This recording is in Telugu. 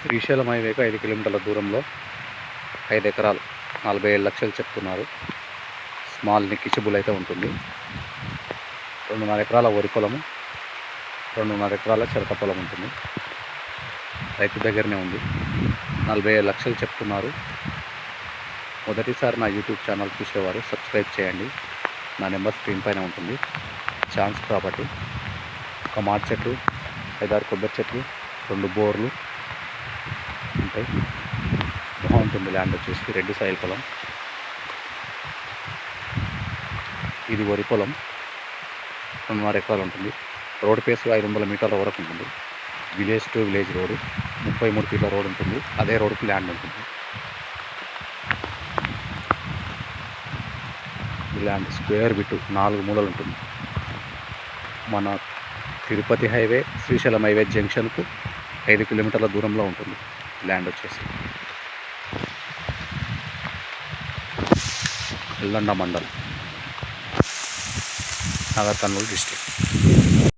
శ్రీశైలం హైవేకు 5 కిలోమీటర్ల దూరంలో 5 ఎకరాలు 47 లక్షలు చెప్తున్నారు. స్మాల్ నికిచబుల్ అయితే ఉంటుంది. 2.5 ఎకరాల వరి పొలము, 2.5 ఎకరాల చిరత పొలం ఉంటుంది. రైతు దగ్గరనే ఉంది. 47 లక్షలు చెప్తున్నారు. మొదటిసారి నా యూట్యూబ్ ఛానల్ చూసేవారు సబ్స్క్రైబ్ చేయండి. నా నెంబర్ స్క్రీన్ పైన ఉంటుంది. ఛాన్స్ ప్రాపర్టీ, ఒక మామిడి చెట్టు, 5-6 కొబ్బరి చెట్లు, 2 బోర్లు ఉంటాయి. బాగుంటుంది. ల్యాండ్ వచ్చేసి రెడ్డి సాయిల్ పొలం. ఇది వరి పొలం. 2.5 ఎకరాలు ఉంటుంది. రోడ్ పేస్ 500 మీటర్ల వరకు ఉంటుంది. విలేజ్ టు విలేజ్ రోడ్డు, 33 ఫీట్ల రోడ్ ఉంటుంది. అదే రోడ్డుకి ల్యాండ్ ఉంటుంది. ఈ ల్యాండ్ స్క్వేర్ బిట్ 4 మూలలు ఉంటుంది. మన తిరుపతి హైవే, శ్రీశైలం హైవే జంక్షన్కు 5 కిలోమీటర్ల దూరంలో ఉంటుంది ల్యాండ్ వచ్చేసి. ఎల్లండ మండల్, నాగర్ కర్నూలు డిస్ట్రిక్ట్.